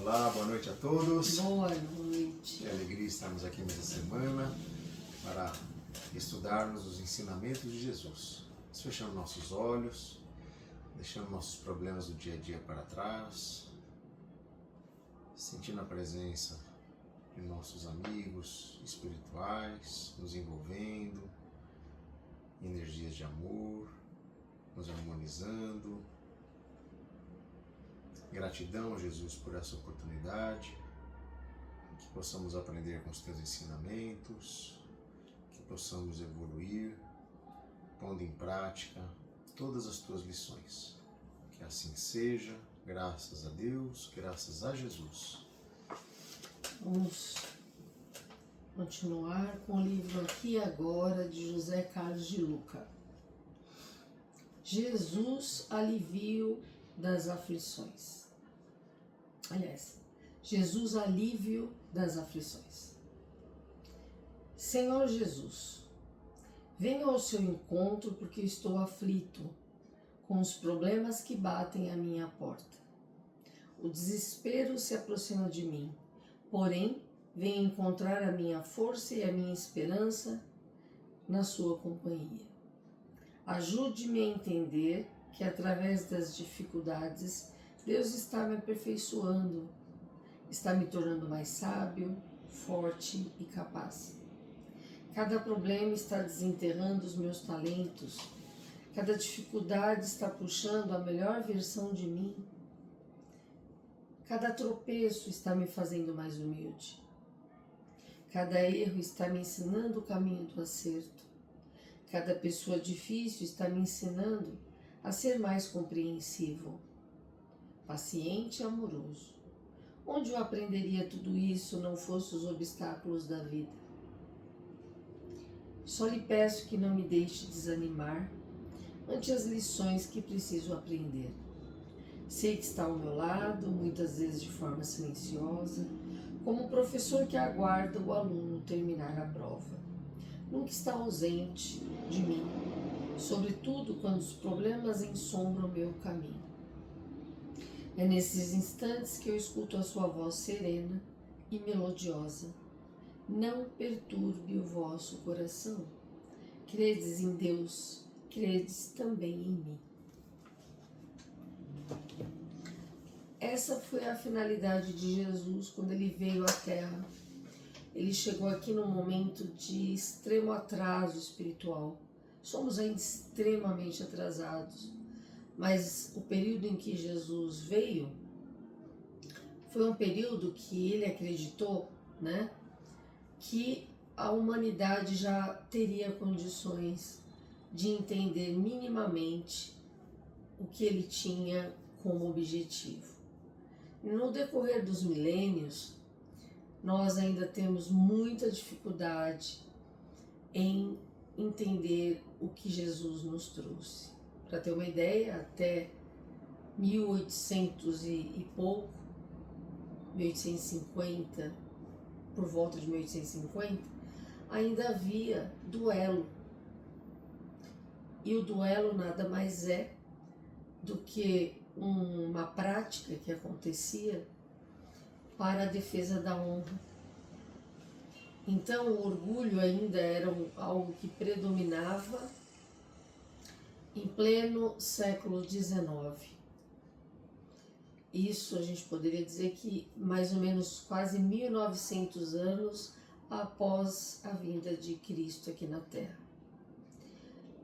Olá, boa noite a todos. Boa noite. Que alegria estarmos aqui nessa semana para estudarmos os ensinamentos de Jesus. Fechando nossos olhos, deixando nossos problemas do dia a dia para trás, sentindo a presença de nossos amigos espirituais, nos envolvendo em energias de amor, nos harmonizando. Gratidão, Jesus, por essa oportunidade, que possamos aprender com os teus ensinamentos, que possamos evoluir, pondo em prática todas as tuas lições. Que assim seja, graças a Deus, graças a Jesus. Vamos continuar com o livro Aqui e Agora, de José Carlos de Luca. Jesus, alívio das aflições. Aliás, Jesus, alívio das aflições. Senhor Jesus, venho ao seu encontro porque estou aflito com os problemas que batem à minha porta. O desespero se aproxima de mim, porém, venho encontrar a minha força e a minha esperança na sua companhia. Ajude-me a entender que através das dificuldades, Deus está me aperfeiçoando, está me tornando mais sábio, forte e capaz. Cada problema está desenterrando os meus talentos, cada dificuldade está puxando a melhor versão de mim, cada tropeço está me fazendo mais humilde, cada erro está me ensinando o caminho do acerto, cada pessoa difícil está me ensinando a ser mais compreensivo, paciente e amoroso. Onde eu aprenderia tudo isso não fossem os obstáculos da vida? Só lhe peço que não me deixe desanimar ante as lições que preciso aprender. Sei que está ao meu lado, muitas vezes de forma silenciosa, como um professor que aguarda o aluno terminar a prova. Nunca está ausente de mim, sobretudo quando os problemas ensombram meu caminho. É nesses instantes que eu escuto a sua voz serena e melodiosa. Não perturbe o vosso coração. Credes em Deus, credes também em mim. Essa foi a finalidade de Jesus quando ele veio à Terra. Ele chegou aqui num momento de extremo atraso espiritual. Somos ainda extremamente atrasados. Mas o período em que Jesus veio foi um período que ele acreditou, que a humanidade já teria condições de entender minimamente o que ele tinha como objetivo. No decorrer dos milênios, nós ainda temos muita dificuldade em entender o que Jesus nos trouxe. Para ter uma ideia, até 1800 e pouco, 1850, por volta de 1850, ainda havia duelo. E o duelo nada mais é do que uma prática que acontecia para a defesa da honra. Então o orgulho ainda era algo que predominava em pleno século XIX. Isso a gente poderia dizer que mais ou menos quase 1900 anos após a vinda de Cristo aqui na Terra.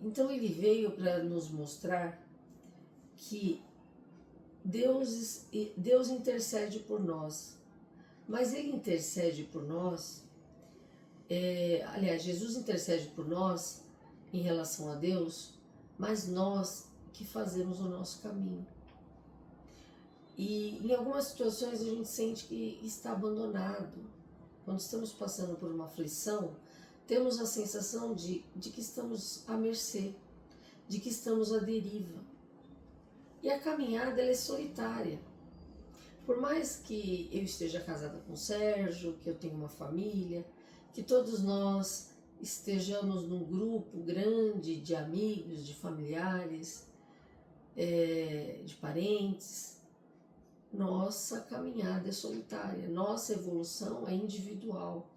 Então ele veio para nos mostrar que Deus intercede por nós, mas ele intercede por nós, Jesus intercede por nós em relação a Deus, mas nós que fazemos o nosso caminho. E em algumas situações a gente sente que está abandonado. Quando estamos passando por uma aflição, temos a sensação de que estamos à mercê, de que estamos à deriva. E a caminhada ela é solitária. Por mais que eu esteja casada com o Sérgio, que eu tenha uma família, que todos nós estejamos num grupo grande de amigos, de familiares, de parentes, nossa caminhada é solitária, nossa evolução é individual.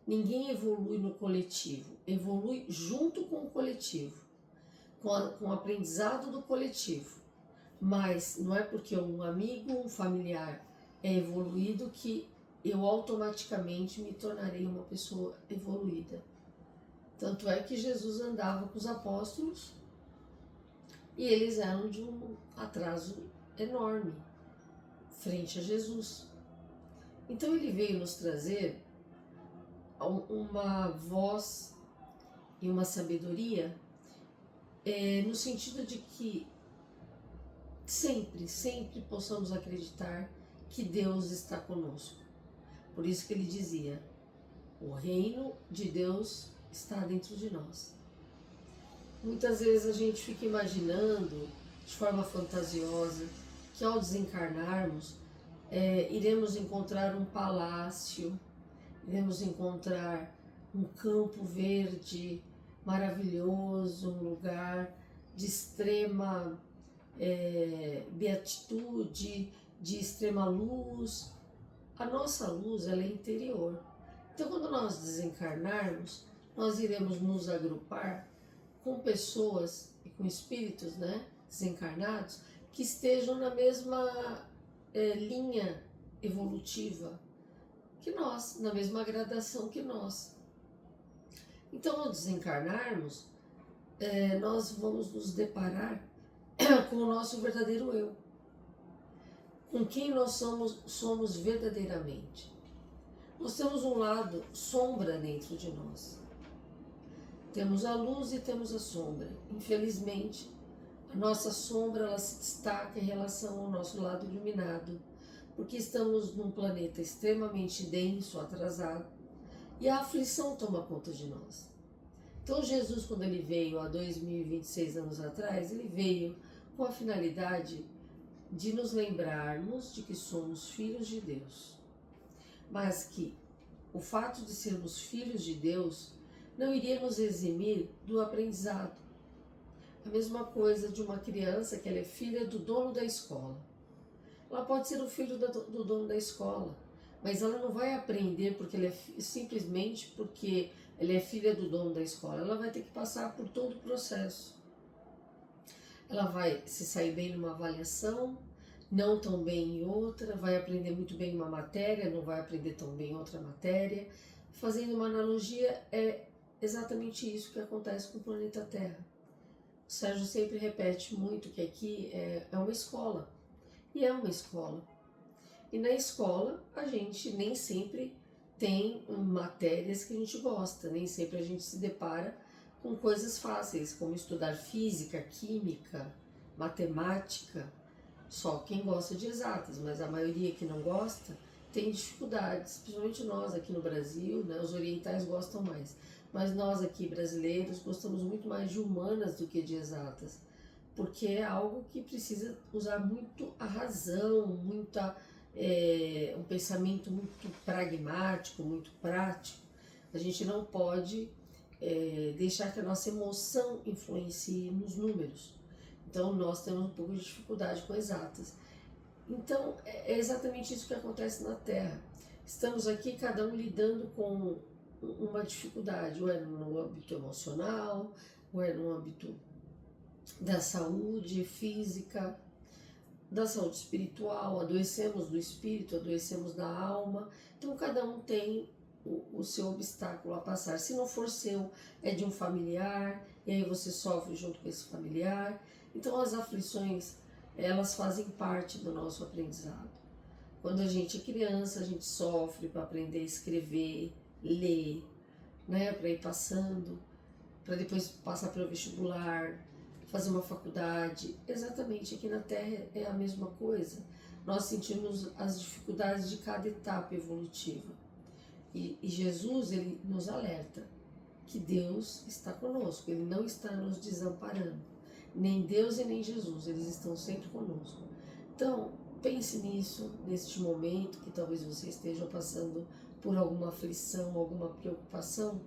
Ninguém evolui no coletivo, evolui junto com o coletivo, com o aprendizado do coletivo. Mas não é porque um amigo, um familiar é evoluído que eu automaticamente me tornarei uma pessoa evoluída. Tanto é que Jesus andava com os apóstolos e eles eram de um atraso enorme frente a Jesus. Então ele veio nos trazer uma voz e uma sabedoria no sentido de que sempre possamos acreditar que Deus está conosco. Por isso que ele dizia, o reino de Deus está dentro de nós. Muitas vezes a gente fica imaginando, de forma fantasiosa, que ao desencarnarmos, iremos encontrar um palácio, iremos encontrar um campo verde maravilhoso, um lugar de extrema beatitude, de extrema luz. A nossa luz, ela é interior. Então, quando nós desencarnarmos, nós iremos nos agrupar com pessoas e com espíritos, desencarnados, que estejam na mesma linha evolutiva que nós, na mesma gradação que nós. Então, ao desencarnarmos, nós vamos nos deparar com o nosso verdadeiro eu, com quem nós somos verdadeiramente. Nós temos um lado sombra dentro de nós. Temos a luz e temos a sombra. Infelizmente, a nossa sombra ela se destaca em relação ao nosso lado iluminado, porque estamos num planeta extremamente denso, atrasado, e a aflição toma conta de nós. Então Jesus, quando ele veio há 2026 anos atrás, ele veio com a finalidade de nos lembrarmos de que somos filhos de Deus, mas que o fato de sermos filhos de Deus não iria nos eximir do aprendizado. A mesma coisa de uma criança que ela é filha do dono da escola. Ela pode ser o filho do dono da escola, mas ela não vai aprender porque ela simplesmente porque ela é filha do dono da escola. Ela vai ter que passar por todo o processo. Ela vai se sair bem numa avaliação, não tão bem em outra, vai aprender muito bem uma matéria, não vai aprender tão bem outra matéria. Fazendo uma analogia, é exatamente isso que acontece com o planeta Terra. O Sérgio sempre repete muito que aqui é uma escola, e é uma escola. E na escola a gente nem sempre tem matérias que a gente gosta, nem sempre a gente se depara com coisas fáceis, como estudar física, química, matemática. Só quem gosta de exatas, mas a maioria que não gosta tem dificuldades, principalmente nós aqui no Brasil, os orientais gostam mais. Mas nós aqui brasileiros gostamos muito mais de humanas do que de exatas, porque é algo que precisa usar muito a razão, um pensamento muito pragmático, muito prático. A gente não pode deixar que a nossa emoção influencie nos números. Então nós temos um pouco de dificuldade com exatas. Então é exatamente isso que acontece na Terra. Estamos aqui cada um lidando com uma dificuldade, ou é no âmbito emocional, ou é no âmbito da saúde física, da saúde espiritual, adoecemos do espírito, adoecemos da alma. Então cada um tem o seu obstáculo a passar. Se não for seu, é de um familiar, e aí você sofre junto com esse familiar. Então as aflições, elas fazem parte do nosso aprendizado. Quando a gente é criança, a gente sofre para aprender a escrever, ler, para ir passando, para depois passar para o vestibular, fazer uma faculdade. Exatamente, aqui na Terra é a mesma coisa. Nós sentimos as dificuldades de cada etapa evolutiva. E Jesus, ele nos alerta que Deus está conosco, ele não está nos desamparando. Nem Deus e nem Jesus, eles estão sempre conosco. Então, pense nisso, neste momento que talvez você esteja passando por alguma aflição, alguma preocupação,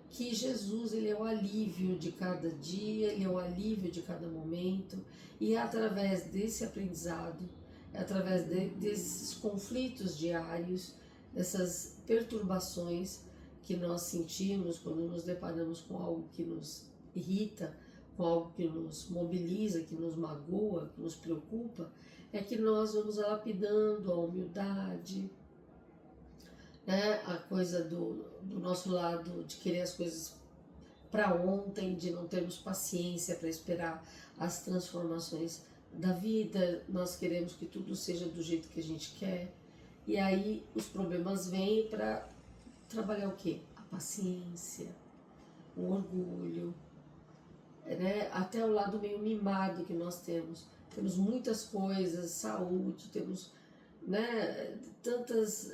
que Jesus, ele é o alívio de cada dia, ele é o alívio de cada momento, e é através desse aprendizado, É através desses conflitos diários, dessas perturbações que nós sentimos quando nos deparamos com algo que nos irrita, com algo que nos mobiliza, que nos magoa, que nos preocupa, é que nós vamos lapidando a humildade, né? A coisa do nosso lado de querer as coisas para ontem, de não termos paciência para esperar as transformações da vida, nós queremos que tudo seja do jeito que a gente quer, e aí os problemas vêm para trabalhar o quê? A paciência, o orgulho, né? Até o lado meio mimado que nós temos. Temos muitas coisas, saúde, temos, né, tantas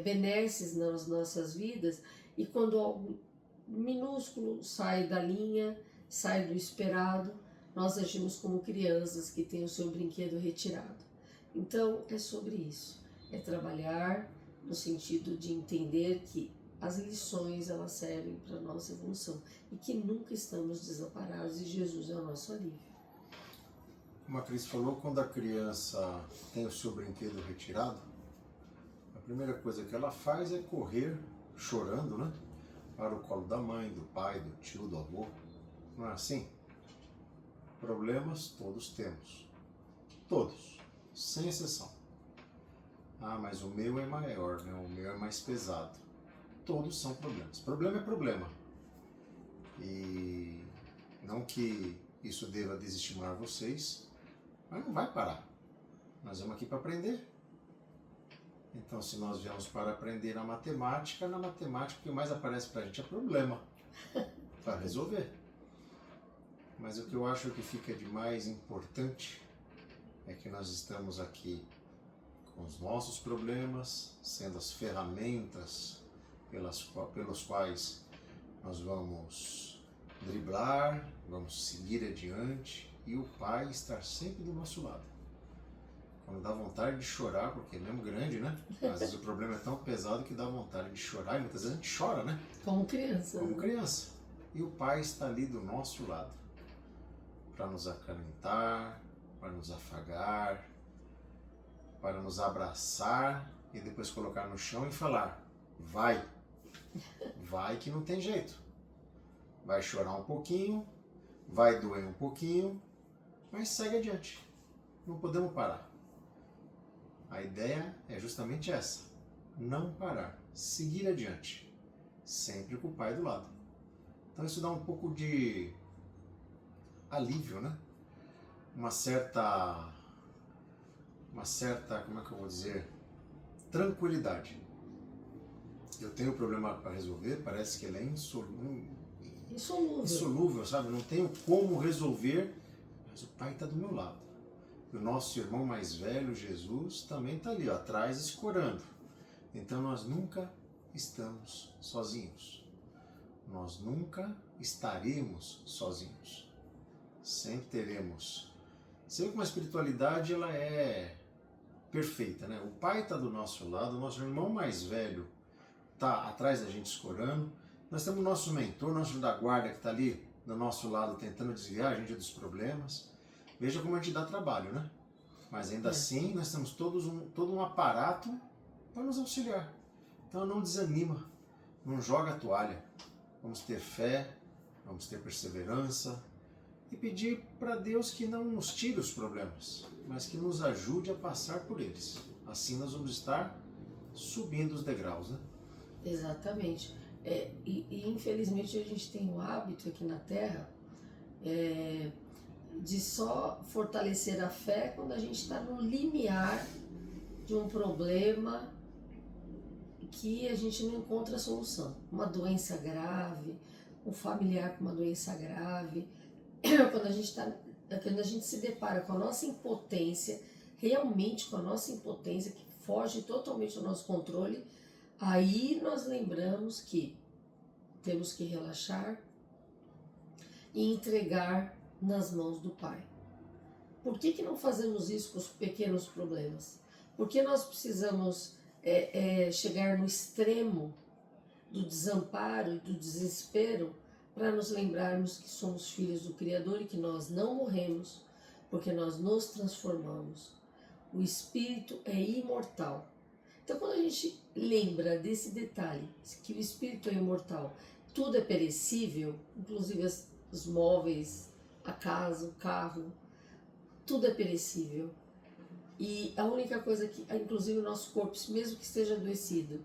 benesses nas nossas vidas, e quando algo minúsculo sai da linha, sai do esperado, nós agimos como crianças que têm o seu brinquedo retirado. Então é sobre isso, é trabalhar no sentido de entender que as lições elas servem para a nossa evolução e que nunca estamos desamparados e Jesus é o nosso alívio. Como a Cris falou, quando a criança tem o seu brinquedo retirado, a primeira coisa que ela faz é correr chorando, né, para o colo da mãe, do pai, do tio, do avô. Não é assim? Problemas todos temos. Todos, sem exceção. Ah, mas o meu é maior, né? O meu é mais pesado. Todos são problemas. Problema é problema. E não que isso deva desestimar vocês, mas não vai parar. Nós vamos aqui para aprender. Então, se nós viemos para aprender na matemática o que mais aparece para a gente é problema para resolver. Mas o que eu acho que fica de mais importante é que nós estamos aqui com os nossos problemas, sendo as ferramentas pelos quais nós vamos driblar, vamos seguir adiante, e o Pai estar sempre do nosso lado. Quando dá vontade de chorar, porque é mesmo grande, né? Às vezes o problema é tão pesado que dá vontade de chorar, e muitas vezes a gente chora, né? Como criança. Como criança. E o Pai está ali do nosso lado, para nos acalentar, para nos afagar, para nos abraçar e depois colocar no chão e falar: vai, vai que não tem jeito. Vai chorar um pouquinho, vai doer um pouquinho, mas segue adiante. Não podemos parar. A ideia é justamente essa: não parar, seguir adiante, sempre com o Pai do lado. Então isso dá um pouco de alívio, né? Uma certa, como é que eu vou dizer, tranquilidade. Eu tenho um problema para resolver, parece que ele é insolúvel, sabe? Não tenho como resolver, mas o Pai está do meu lado. E o nosso irmão mais velho, Jesus, também está ali, ó, atrás, escorando. Então nós nunca estamos sozinhos. Nós nunca estaremos sozinhos. Sempre teremos. Você vê como a espiritualidade ela é perfeita, né? O Pai está do nosso lado, o nosso irmão mais velho está atrás da gente escorando. Nós temos o nosso mentor, nosso da guarda que está ali do nosso lado tentando desviar a gente dos problemas. Veja como a gente dá trabalho, né? Mas ainda assim nós temos todo um aparato para nos auxiliar. Então não desanima, não joga a toalha. Vamos ter fé, vamos ter perseverança e pedir para Deus que não nos tire os problemas, mas que nos ajude a passar por eles. Assim nós vamos estar subindo os degraus, né? Exatamente. E infelizmente a gente tem o hábito aqui na Terra de só fortalecer a fé quando a gente está no limiar de um problema que a gente não encontra solução. Uma doença grave, um familiar com uma doença grave. Quando a gente se depara com a nossa impotência, realmente com a nossa impotência, que foge totalmente do nosso controle, aí nós lembramos que temos que relaxar e entregar nas mãos do Pai. Por que não fazemos isso com os pequenos problemas? Por que nós precisamos chegar no extremo do desamparo e do desespero para nos lembrarmos que somos filhos do Criador e que nós não morremos, porque nós nos transformamos. O espírito é imortal. Então, quando a gente lembra desse detalhe, que o espírito é imortal, tudo é perecível, inclusive os móveis, a casa, o carro, tudo é perecível. E a única coisa que, inclusive o nosso corpo, mesmo que esteja adoecido,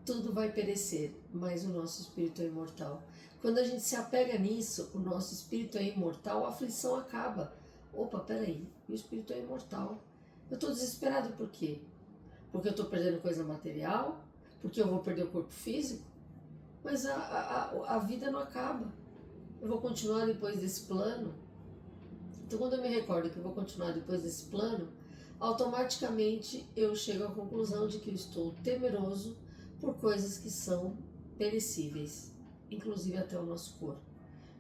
tudo vai perecer, mas o nosso espírito é imortal. Quando a gente se apega nisso, o nosso espírito é imortal, a aflição acaba. Opa, peraí, o espírito é imortal. Eu estou desesperado por quê? Porque eu estou perdendo coisa material? Porque eu vou perder o corpo físico? Mas a vida não acaba. Eu vou continuar depois desse plano. Então, quando eu me recordo que eu vou continuar depois desse plano, automaticamente eu chego à conclusão de que eu estou temeroso por coisas que são perecíveis, inclusive até o nosso corpo.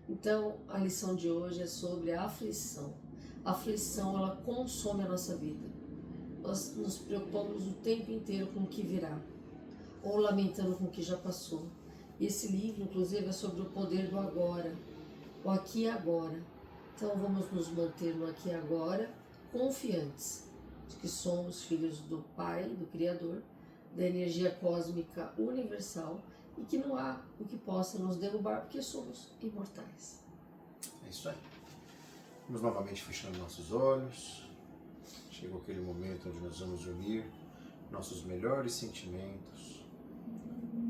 Então, a lição de hoje é sobre a aflição. A aflição, ela consome a nossa vida. Nós nos preocupamos o tempo inteiro com o que virá, ou lamentando com o que já passou. E esse livro, inclusive, é sobre o poder do agora, o aqui e agora. Então, vamos nos manter no aqui e agora, confiantes de que somos filhos do Pai, do Criador, da energia cósmica universal e que não há o que possa nos derrubar porque somos imortais. É isso aí. Vamos novamente fechando nossos olhos. Chegou aquele momento onde nós vamos unir nossos melhores sentimentos,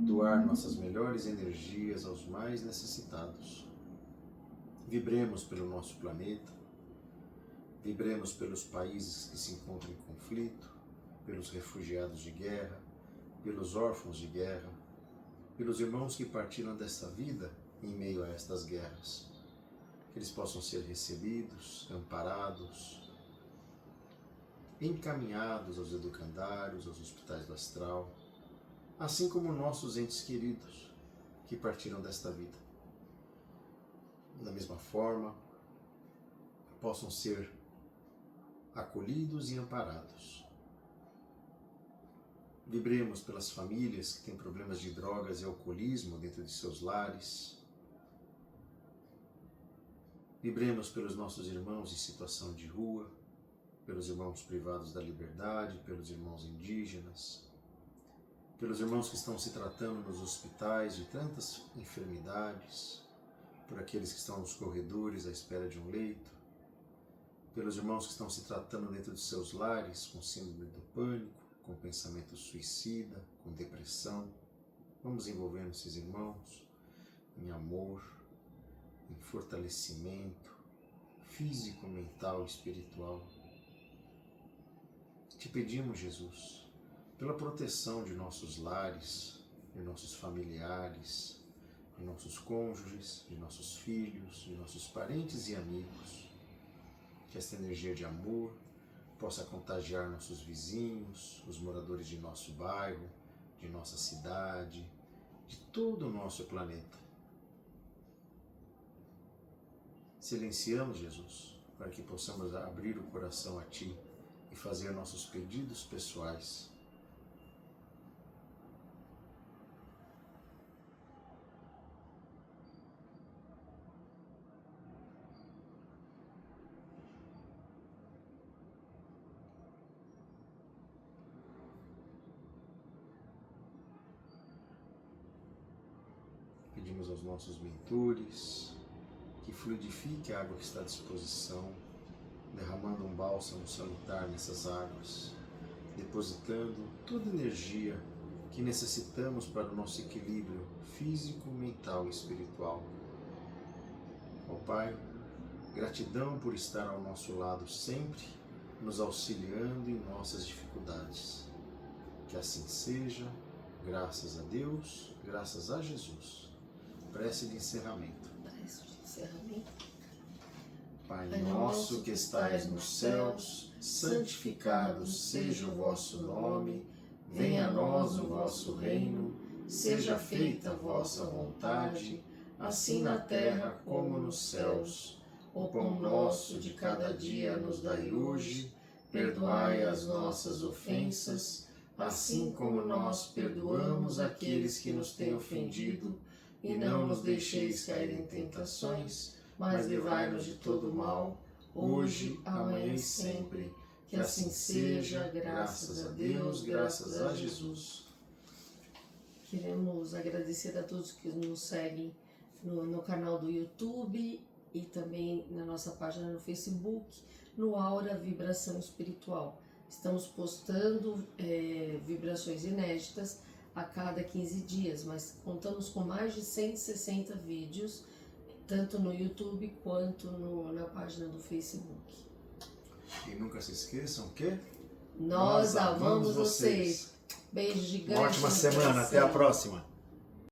doar nossas melhores energias aos mais necessitados. Vibremos pelo nosso planeta, vibremos pelos países que se encontram em conflito, pelos refugiados de guerra, pelos órfãos de guerra, pelos irmãos que partiram desta vida em meio a estas guerras. Que eles possam ser recebidos, amparados, encaminhados aos educandários, aos hospitais do astral, assim como nossos entes queridos que partiram desta vida. Da mesma forma, possam ser acolhidos e amparados. Vibremos pelas famílias que têm problemas de drogas e alcoolismo dentro de seus lares. Vibremos pelos nossos irmãos em situação de rua, pelos irmãos privados da liberdade, pelos irmãos indígenas, pelos irmãos que estão se tratando nos hospitais de tantas enfermidades, por aqueles que estão nos corredores à espera de um leito, pelos irmãos que estão se tratando dentro de seus lares com síndrome do pânico, com pensamento suicida, com depressão. Vamos envolvendo esses irmãos em amor, em fortalecimento físico, mental e espiritual. Te pedimos, Jesus, pela proteção de nossos lares, de nossos familiares, de nossos cônjuges, de nossos filhos, de nossos parentes e amigos, que esta energia de amor possa contagiar nossos vizinhos, os moradores de nosso bairro, de nossa cidade, de todo o nosso planeta. Silenciamos, Jesus, para que possamos abrir o coração a Ti e fazer nossos pedidos pessoais. Pedimos aos nossos mentores que fluidifique a água que está à disposição, derramando um bálsamo salutar nessas águas, depositando toda a energia que necessitamos para o nosso equilíbrio físico, mental e espiritual. Ó Pai, gratidão por estar ao nosso lado sempre, nos auxiliando em nossas dificuldades. Que assim seja, graças a Deus, graças a Jesus. Prece de encerramento. Prece de encerramento. Pai nosso que estais nos céus, santificado seja o vosso nome, venha a nós o vosso reino, seja feita a vossa vontade, assim na terra como nos céus. O pão nosso de cada dia nos dai hoje, perdoai as nossas ofensas, assim como nós perdoamos aqueles que nos têm ofendido, e não nos deixeis cair em tentações, mas livrai-nos de todo o mal, hoje, amanhã e sempre. Que assim seja, graças a Deus, graças a Jesus. Queremos agradecer a todos que nos seguem no canal do YouTube e também na nossa página no Facebook, no Aura Vibração Espiritual. Estamos postando vibrações inéditas a cada 15 dias, mas contamos com mais de 160 vídeos, tanto no YouTube quanto na página do Facebook. E nunca se esqueçam que nós amamos vocês. Beijo gigante. Uma ótima semana, até a próxima.